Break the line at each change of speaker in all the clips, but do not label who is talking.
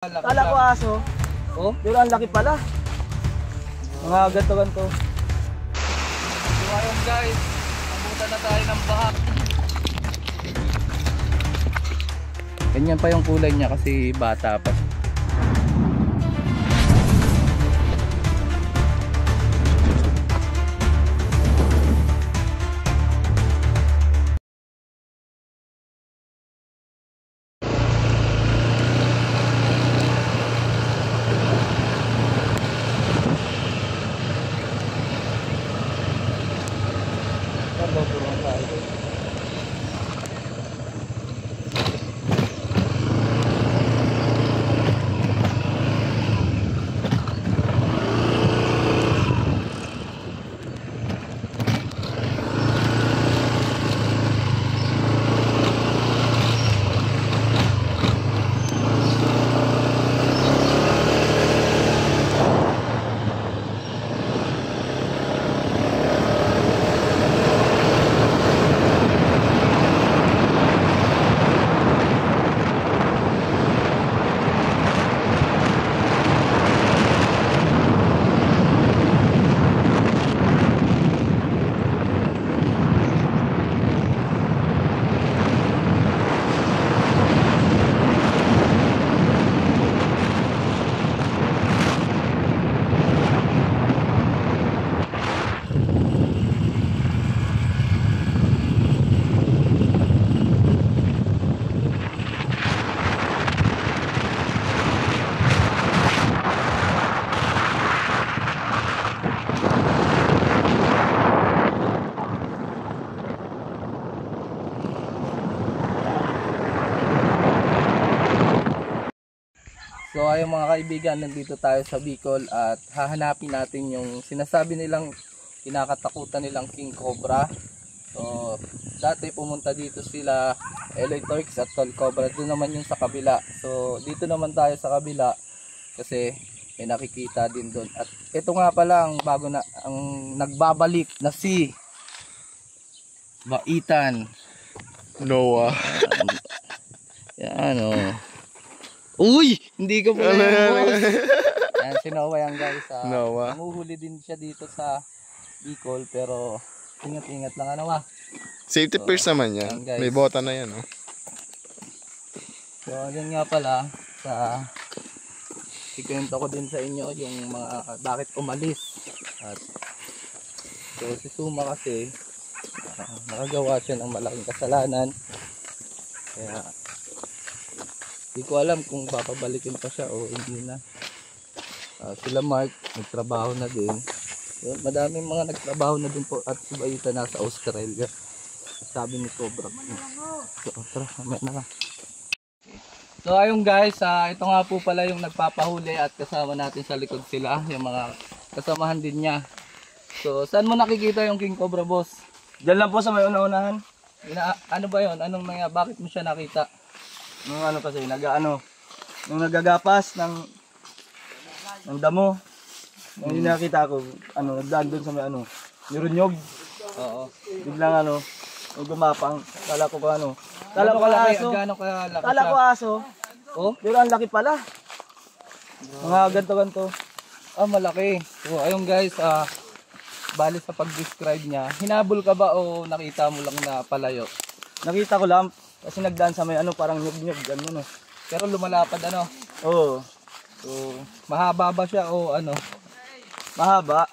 Kala ko aso.
Oh?
Pero ang laki pala. Mga ganto-ganto.
So ayun guys, nabutan na tayo ng baha. Ganyan pa yung kulay niya kasi bata pa. So ayun mga kaibigan, nandito tayo sa Bicol at hahanapin natin yung sinasabi nilang kinakatakutan nilang King Cobra. So dati pumunta dito sila LA Turks at Tall Cobra, doon naman yung sa kabila. So dito naman tayo sa kabila kasi may nakikita din doon. At ito nga pala ang bago na, ang nagbabalik na si Baitan
Noah.
Yan o. Uy! Hindi ko pala yung boss. Yan, si Noah yan guys.
Noah.
Namuhuli din siya dito sa Bicol pero ingat-ingat lang ano ah.
Safety first naman yan.
Guys.
May bota na yan. Oh.
So yun nga pala, sa ikwento ko din sa inyo yung mga bakit umalis. At so si Suma kasi nakagawa siya ng malaking kasalanan. Kaya hindi ko alam kung papabalikin pa siya o hindi na. Sila Mark nagtrabaho na din. Yun, madaming mga nagtrabaho na din po at si Baitan nasa Australia. Sabi ni Cobra. So tara, mamaya na lang. So ayun guys, ito nga po pala yung nagpapahuli at kasama natin sa likod sila, yung mga kasamahan din niya. So saan mo nakikita yung King Cobra boss?
Diyan lang po sa may una-unahan.
Ano ba yun? Bakit mo siya nakita?
Nung ano kasi, nung nagagapas ng damo. Nung nakita ko, nagdaan doon sa may nirunyog.
Oo.
Biglang nung gumapang, kala ko aso.
Gaano kalaki
Kala ko aso.
Oh?
Pero ang laki pala. Mga ganto-ganto.
Malaki. So ayun guys, bali sa pag-describe niya, hinabol ka ba o nakita mo lang na palayo?
Nakita ko lang kasi nagdaan sa may parang nyug-nyug ganun.
Pero lumalapad
Oo.
So mahaba ba siya o ano?
Mahaba.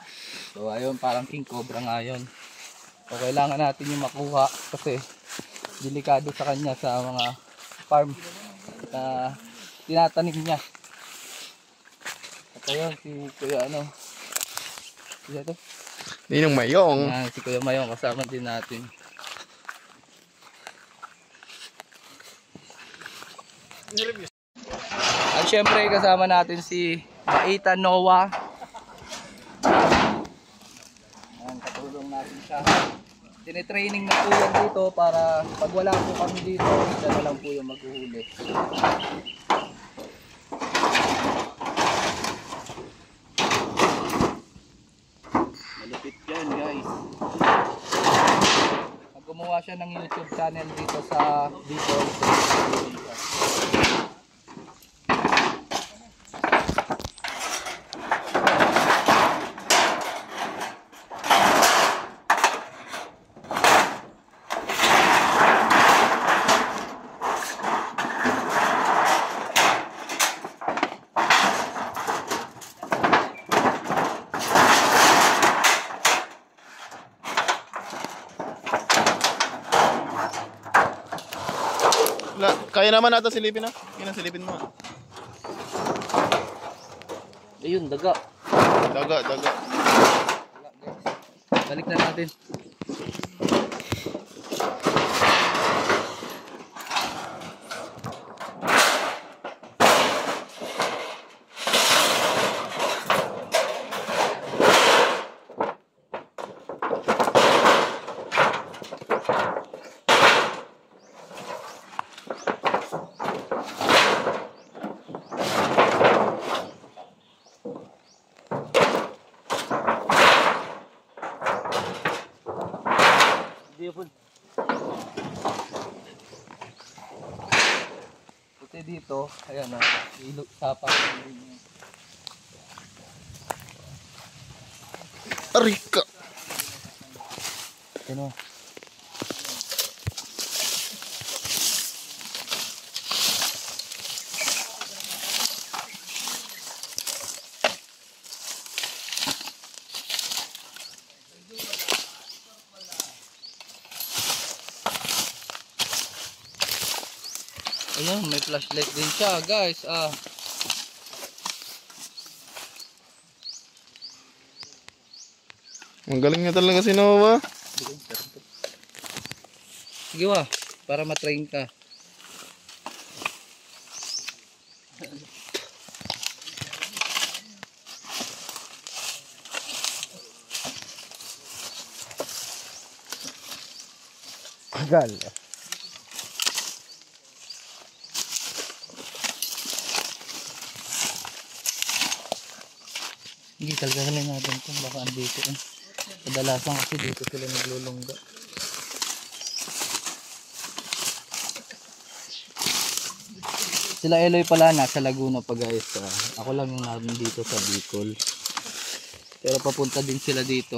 So ayun, parang King Cobra nga yun. So kailangan natin yung makuha kasi delikado sa kanya sa mga farm na tinatanim niya. At ayun, si Kuya siya to?
Ninong Mayong.
Yan, si Kuya Mayong kasama din natin. At syempre kasama natin si Baitan Noah. Yan, katulong natin siya. Tinitraining na po yan dito para pag wala po kami dito, siya na lang po yung maghuhuli. Malupit yan guys. Gumawa siya ng YouTube channel dito sa Bicol.
Kaya naman natin silipin na. Kaya na silipin mo.
Ayun, daga.
Daga.
Balik na natin.
Hindi po.
Puti dito, ayan o. Ilog sapa.
Arika.
Ano? Ayan, may flashlight din siya, guys.
Ang galing nga talaga si Noah.
Sige wa, para matrain ka.
Agal.
Hindi talaga halin natin kung baka andito eh. Kadalasan kasi dito sila naglulungga. Sila Eloy pala nasa Laguna pa guys. Ako lang yung nandito sa Bicol. Pero papunta din sila dito.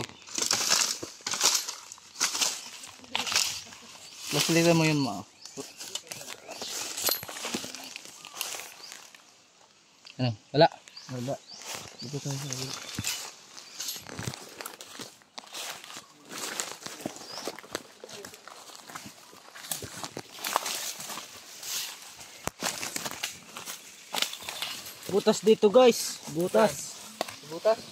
Laslira mo yun ma. Ano? Wala?
Wala. Dito tayo sa ulo. Butas dito guys. Butas.
Butas?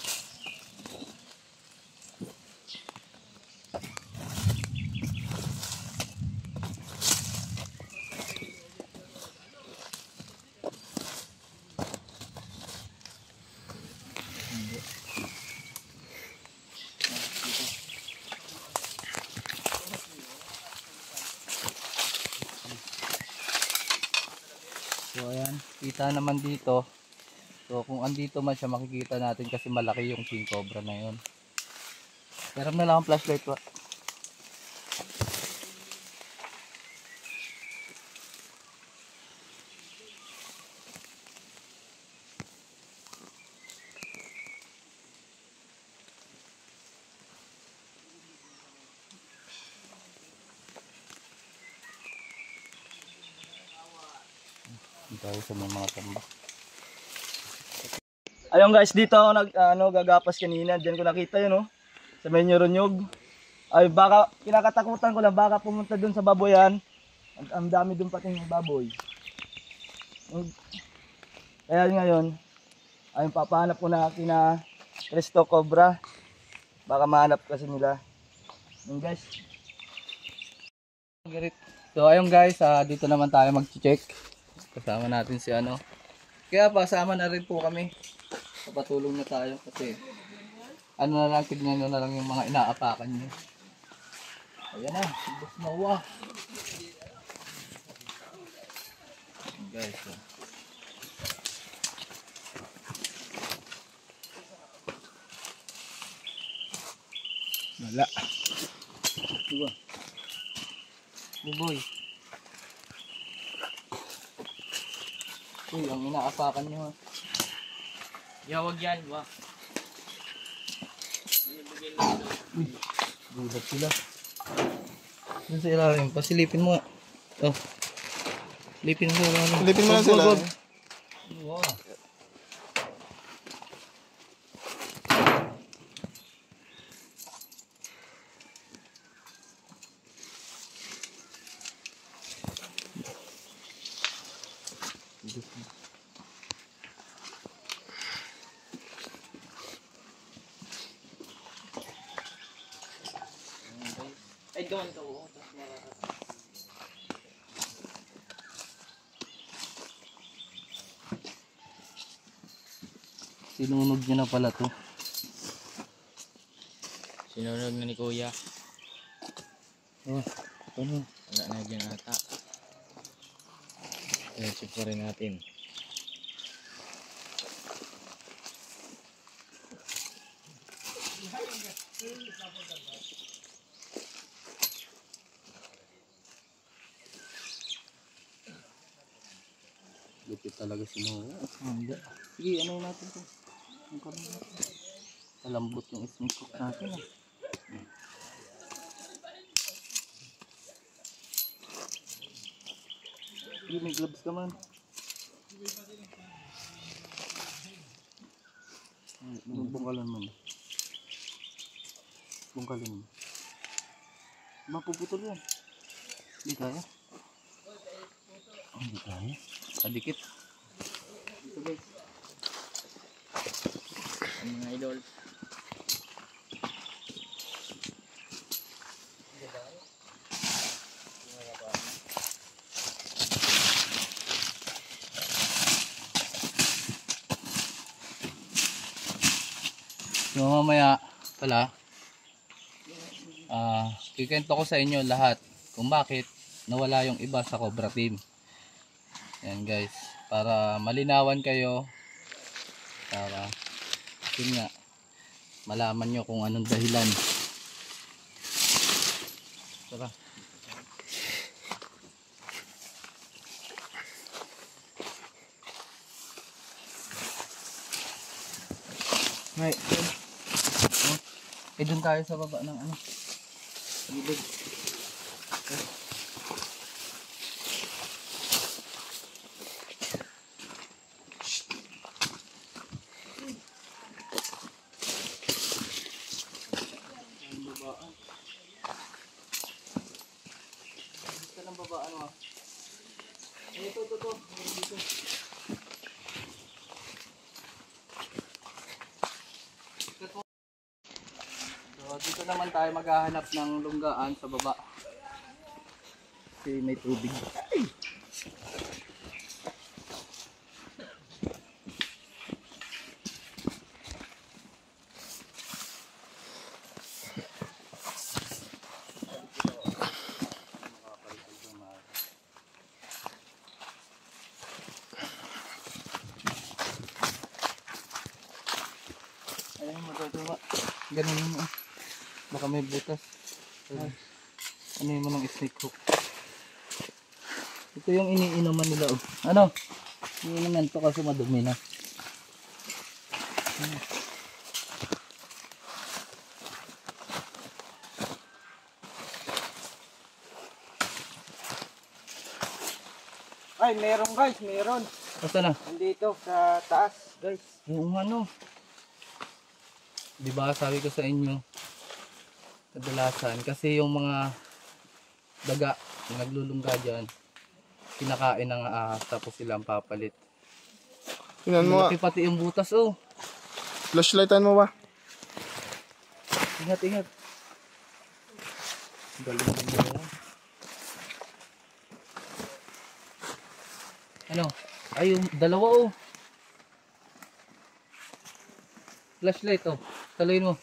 So ayan, kita naman dito. So kung andito man siya makikita natin kasi malaki yung king cobra na yun. Pero na lang ang flashlight wa. Tayo sa mga tambak.
Ayun guys, dito ako gagapas kanina. Diyan ko nakita yun, oh. Sa may Nyuronyog. Ay baka kinakatakutan ko lang baka pumunta dun sa baboyan. Ang dami dun pating baboy. Kaya ngayon, ayun papahanap ko na kina Cristo Cobra. Baka mahanap kasi nila. Yun guys.
So ayun guys, dito naman tayo mag-check. Kasama natin si ano. Kaya pasama na rin po kami. Papatulong na tayo kasi ano na lang, tignan nyo na lang yung mga inaapakan nyo. Ayan na, si Boss Noah. Guys,
Wala.
diba? Boy. Uy, ang inaapakan nyo.
Yawag yan, wa.
Uy, gulat sila. Doon sa ilalim, pasilipin mo nga. Oh. Silipin mo sa ilalim.
Silipin mo lang sila.
Wow. Tingin ka man ito. Tapos makaka... Sinunog niya na pala to.
Sinunog na ni Kuya.
Oh, ano?
Wala na dyan ata. I-check pa rin natin.
Lupit talaga si Noah. Hindi. Sige, ano natin to? Ang karoon natin. Malambot yung snake hook natin ah. Sige, may gloves ka man. Bungkalan man. Bungkalin mo. Mapuputol yan. Hindi kaya. Hindi kaya. Kadikit. Ito guys.
Ang mga idol.
So mamaya pala kikento ko sa inyo lahat kung bakit nawala yung iba sa Cobra Team. Yan guys, para malinawan kayo, para yun nga malaman nyo kung anong dahilan. Tara. Right. Doon tayo sa baba ng ano. Gilid. Gusto ng babaan mo. Ito. Dito. So dito naman tayo maghahanap ng lunggaan sa baba. Kasi may tubig. Ayun mo gagawa. Ganun mo. Baka may butas. Ano yung mga snake hook. Ito yung iniinuman nila oh. Ano? Iniinuman to kasi madumi na.
Ay, meron guys, meron.
Basta na.
Nandito sa taas, guys.
Yung ano. Diba sabi ko sa inyo, kadalasan kasi yung mga daga na naglulungga dyan, kinakain ng ahas tapos silang papalit.
Tingnan mo nga.
Malaki pati yung butas oh.
Flashlightan mo ba?
Ingat. Galing mo. Ano? Ay, yung dalawa oh. Flashlight oh. Taluin mo.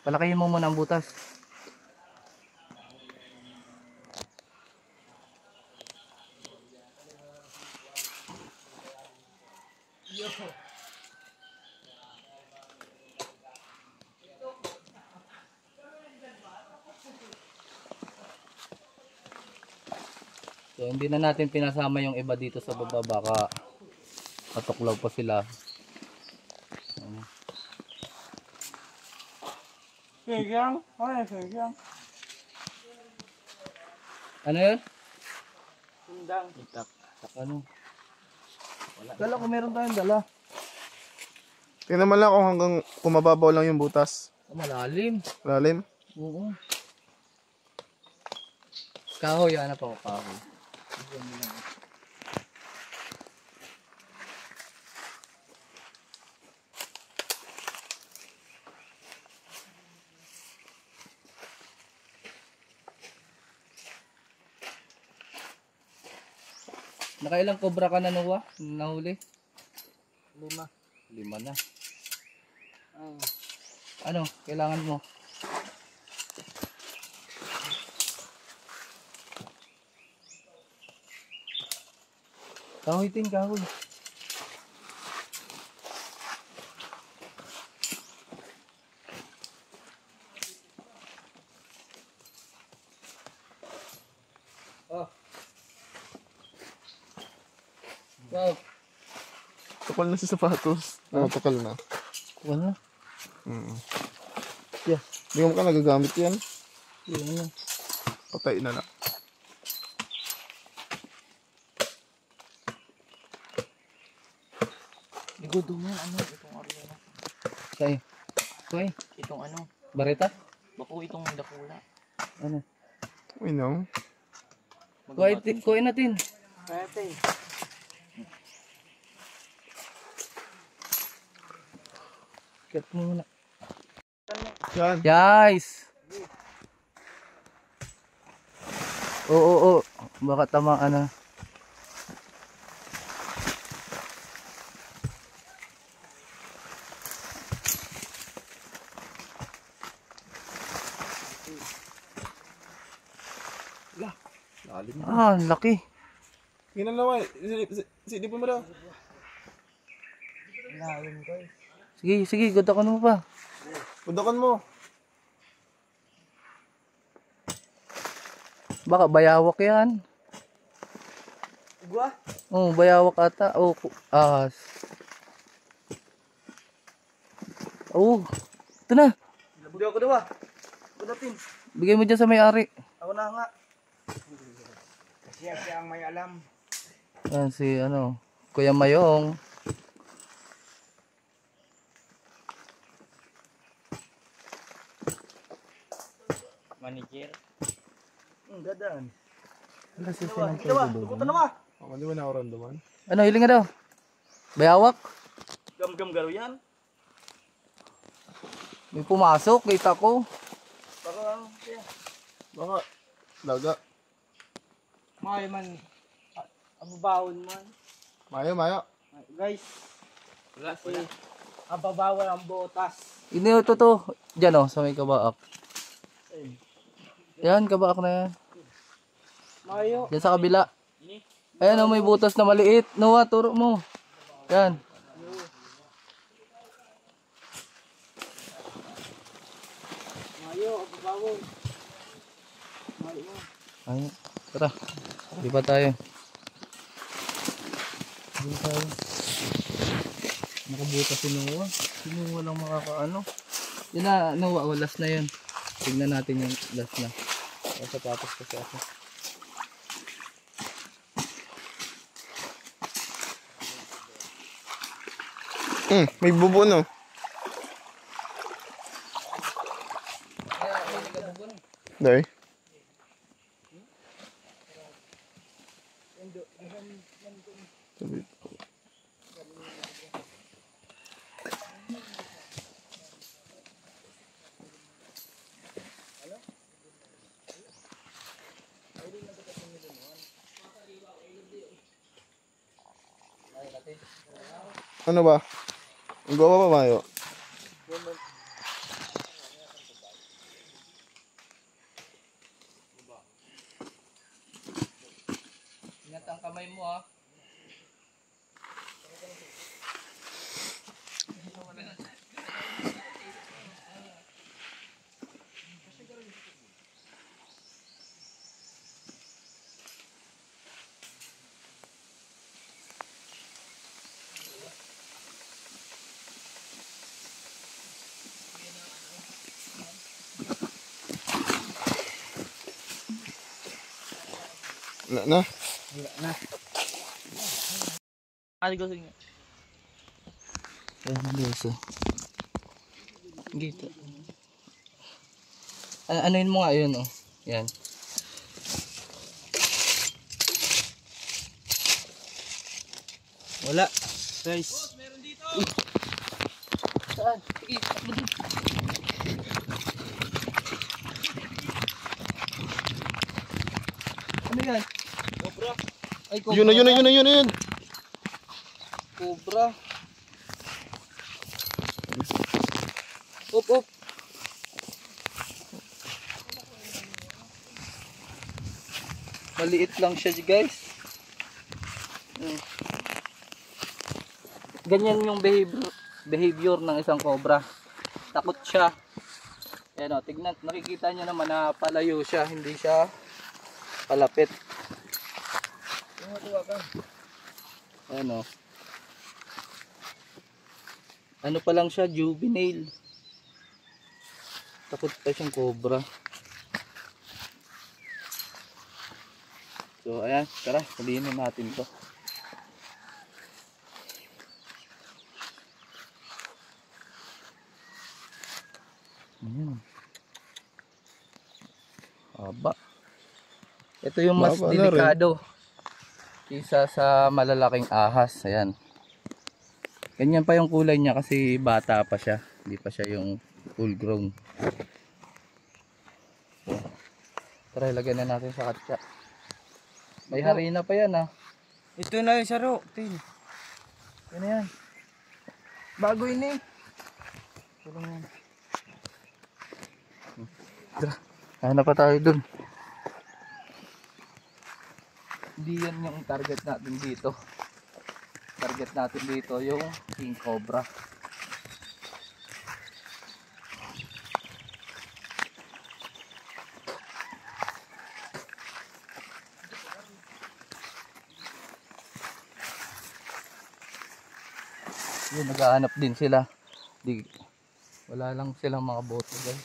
Palakayin mo muna ang butas. So hindi na natin pinasama yung iba dito sa baba, baka matuklaw pa sila.
Sigang? Ay, sigang.
Ano yun?
Sundang.
Ano?
Dala ko meron tayong dala.
Tingnan mo lang kung hanggang kumababaw lang yung butas.
Malalim.
Lalim.
Oo. Kahoy, hanap ako kahoy. Nakailang cobra ka na, Noah? Nahuli?
5.
5 na. Ano? Kailangan mo? Kahoy tin, kahoy. Oh. Wow.
Takal na si sapatos. Takal na.
Wala.
Yeah. Hindi mo ka nagagamit yan.
Wala.
Patay na lang.
Ligo duman, ano, itong arena.
Say. Koy.
Itong ano,
Bareta?
bako itong dakula.
Ano?
We know.
Kuhain natin. Cut mo muna.
Yan.
Guys! Oo. Baka tamaan na. Ah, laki.
Ginalawa. Silipin mo daw.
Sige, gudakan mo pa.
Pudakan mo.
Baka bayawak yan.
Gua?
Oh, bayawak ata. Oh, ahas. Oh, ito na.
Hindi ako daw. Kudatin.
Bigay mo dyan sa may-ari.
Ako na nga.
Siya ang may alam.
Yan si Kuya Mayong.
Manager.
Dadaan.
Wala si
Tukutan na ba?
Hindi mo na ako randoman.
Ano, hiling nga daw? Bayawak?
Gam-gam garo yan.
May pumasok, kita ko.
Baka,
Baka, laga.
Mayo man, ababawon man.
Mayo.
Guys, wala. Ababawon ang botas.
Ini to. Diyan sa may kabaak. Yan, kabaak na yan.
Mayo.
Diyan sa kabila. Ayan may butas na maliit. Noah, turo mo. Yan.
Mayo, ababawon.
Ayun. Tara. Di pa tayo. Di tayo. Nakabutas si Noah. Sino walang makakaano. Yun na, Noah. Last na yun. Tignan natin yung last na. Ang sapatos kasi ako.
May bubo no. Day. Ano ba? Ang gawa pa Mayo?
Ingat ang kamay mo ha.
Na.
Ano gusto niyo?
Ayan, Diyos. Gito. Anuin mo nga yun, oh. Yan.
Wala. Guys.
Saan? Sige, takbo dun. Ano yan?
Cobra.
Ay, cobra.
Yun.
Cobra. Up. Maliit lang siya guys. Ganyan yung behavior ng isang cobra. Takot siya. Ayan o, tignan, nakikita nyo naman na palayo siya, hindi siya palapit. Ayan o. Ano pa lang siya, juvenile. Takot pa siyang cobra. So ayan, tara, sabihin natin to. Ayan. Aba. Ito yung mas
Baba na rin.
delikado kaysa sa malalaking ahas. Ayan. Ganyan pa yung kulay niya kasi bata pa siya. Hindi pa siya yung full grown. So, tara, ilagyan na natin sa katsa. May harina pa yan ah.
Ito na yung saro. Tin.
Yan na yan. Bago yun eh. Tulong yan. Tara, hanap pa tayo dun. Hindi yan yung target natin dito. Target natin dito yung king cobra. Yun, naghahanap din sila. Wala lang silang mga boto guys.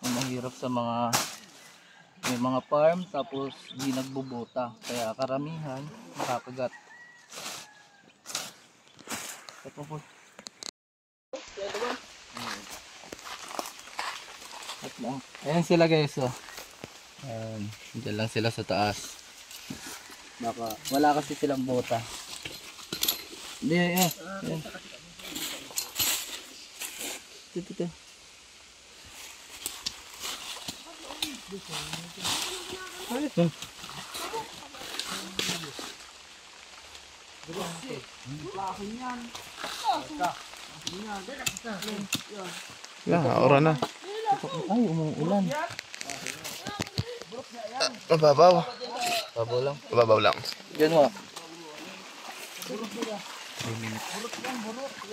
Ang mahirap sa may mga farm tapos di nagbubota. Kaya karamihan makakagat. Ito po. Ayan sila guys. Oh. Diyan lang sila sa taas. Baka wala kasi silang bota. Hindi, ayan. Ito.
Yan, ora na.
Ay, umuulan.
Mababaw.
Babo lang.
Mababaw lang.
Diyan mo.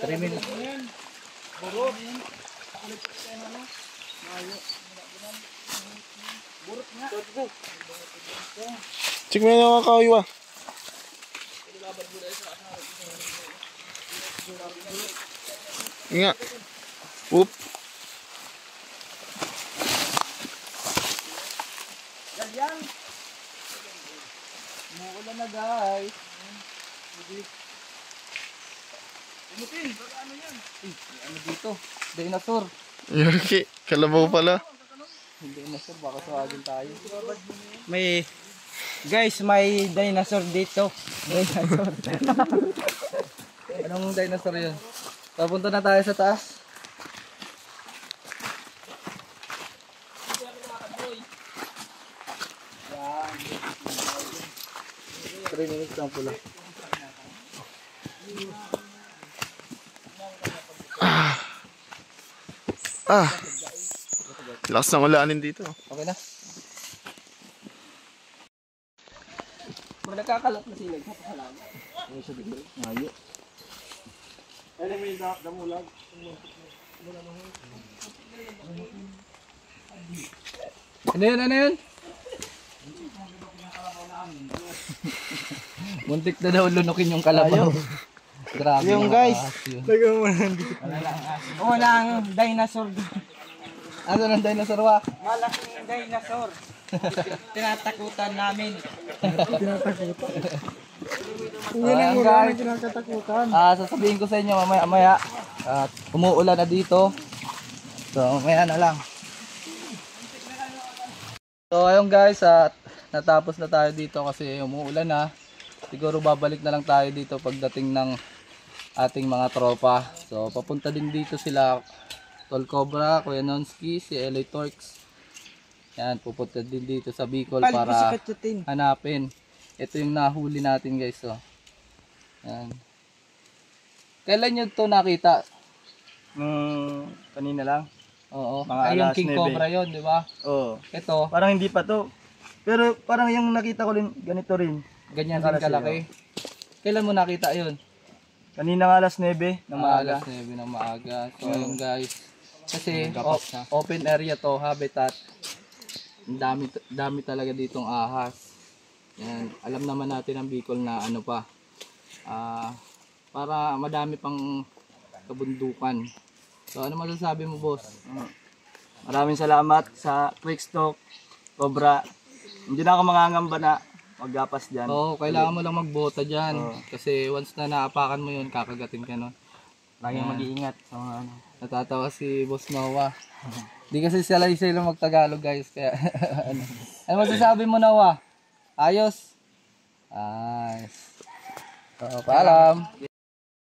3 minutes.
Check mo yung mga kawiwa. Nga. Oop.
Umuulan na guys. Ano dito? Dinosaur.
Yuki, kalabaw pala.
Dinosaur, baka sawagin tayo.
May dinosaur dito. Dinosaur.
Anong dinosaur yun? Papunta na tayo sa taas. Yan. 3 minutes lang pula.
Lakas ng ulanin dito.
Okay na? Pag nagkakalat na sila, kapasalamat. Ano siya dito? Ngayo. Ano yun? Muntik na daw lunukin yung kalabaw. Grabe
Yung
mga
guys.
ahas yun.
Walang dinosaur.
Ano ng dinosaur wa?
Malaking dinosaur. Tinatakutan namin.
Ayan guys. Sasabihin ko sa inyo mamaya. At umuulan na dito. So mamaya na lang. So ayun guys, at natapos na tayo dito kasi umuulan na. Siguro babalik na lang tayo dito pagdating ng ating mga tropa. So papunta din dito sila Tol Cobra, Kuya Nonski, si LA Torx. Yan, pupunta din dito sa Bicol para hanapin. Ito yung nahuli natin guys. So. Yan. Kailan nyo ito nakita?
Kanina lang.
Oo.
Mga
Ay, yung
alas
King
9.
Cobra yun, di ba?
Oo.
Ito,
Parang hindi pa to. Pero parang yung nakita ko rin, ganito rin.
ganyan din
Alas
kalaki. Kailan mo nakita yun?
Kanina nga alas 9 ng maaga.
Alas 9 ng maaga. So ayun guys. Kasi open area to, habitat. Ang dami talaga ditong ahas. Yan. Alam naman natin ang Bicol na ano pa. Para madami pang kabundukan. So ano masasabi mo, boss?
Maraming salamat sa Quick Stock, Cobra. Hindi na ako mangangamba na maggapas dyan.
Oo, kailangan mo lang magbota dyan.
Oo.
Kasi once na naapakan mo yun, kakagatin ka nun.
Laging
Yan.
mag-iingat sa mga ano.
Natatawa si Boss Noah. Di kasi sila mag-Tagalog guys. Kaya, ano masasabi mo, Noah? Ayos? Ayos. So, paalam.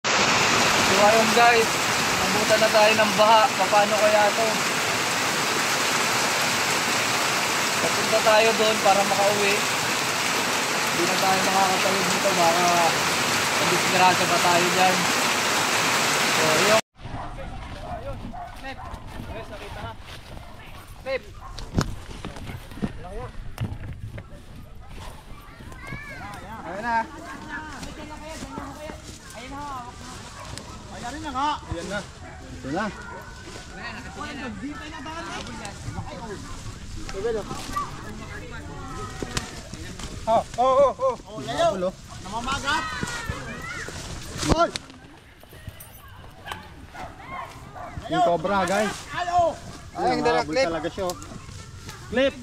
So ayun guys, nabutan na tayo ng baha. Paano kaya to? Papunta tayo doon para makauwi. Hindi na tayo makakatawid dito. Baka madisgrasya pa tayo dyan. So yung
Yung cobra guys. Ay, hindi na clip. Talaga siya.
Clip!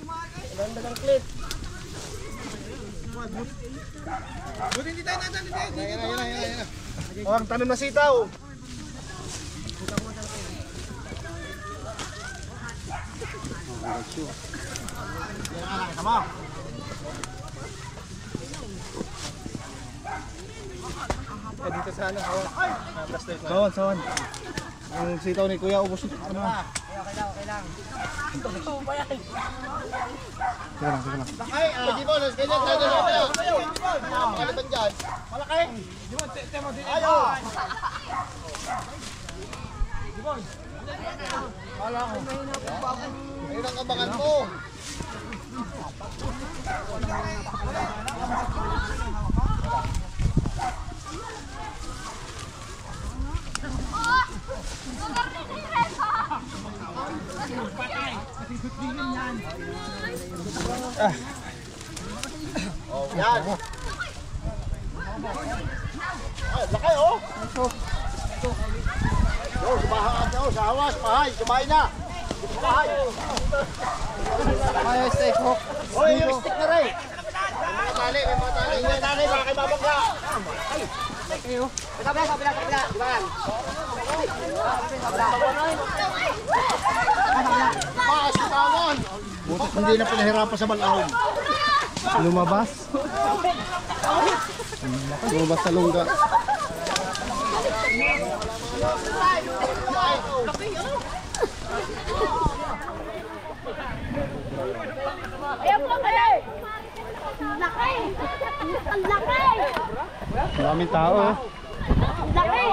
Oh, ang tanim na sitaw. Dito sa ano, hawa. Sawan. Ang sitaw ni Kuya ubos ito. Ano? Okay lang. Sige lang.
Ay, hindi mo, ganyan tayo na. Makaliban dyan. Malaki. Ayaw. Ayun ang kabangan mo. Oh, yan. Ay, laki oh. Yo, sumahan daw sa hawas, pahay, sumahay na. Pahay.
Ay, steak hook.
Oy, yung stick na rin. May mga tali, baka kay babangga. Ay. Kabila. Di ba yan? Mas, tawon. Butit hindi na pinahirapan sa balahon.
Lumabas. Lumabas sa lungga.
Ayan po kayo! Laki! Ang laki!
Maraming tao.
Laki!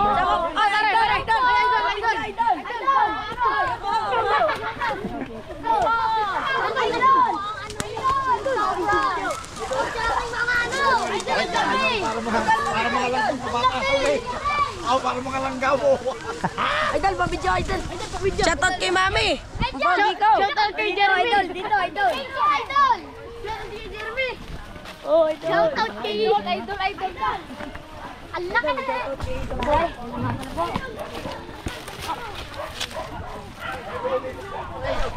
Para mga langgaw mo.
Idol, pabidyo, idol! Shoutout kay Mami! Shoutout kay Jeremy! Idol, dito, idol! Idol! Shoutout kay Jeremy! Oh, idol! Shoutout kay idol! Ang laki na!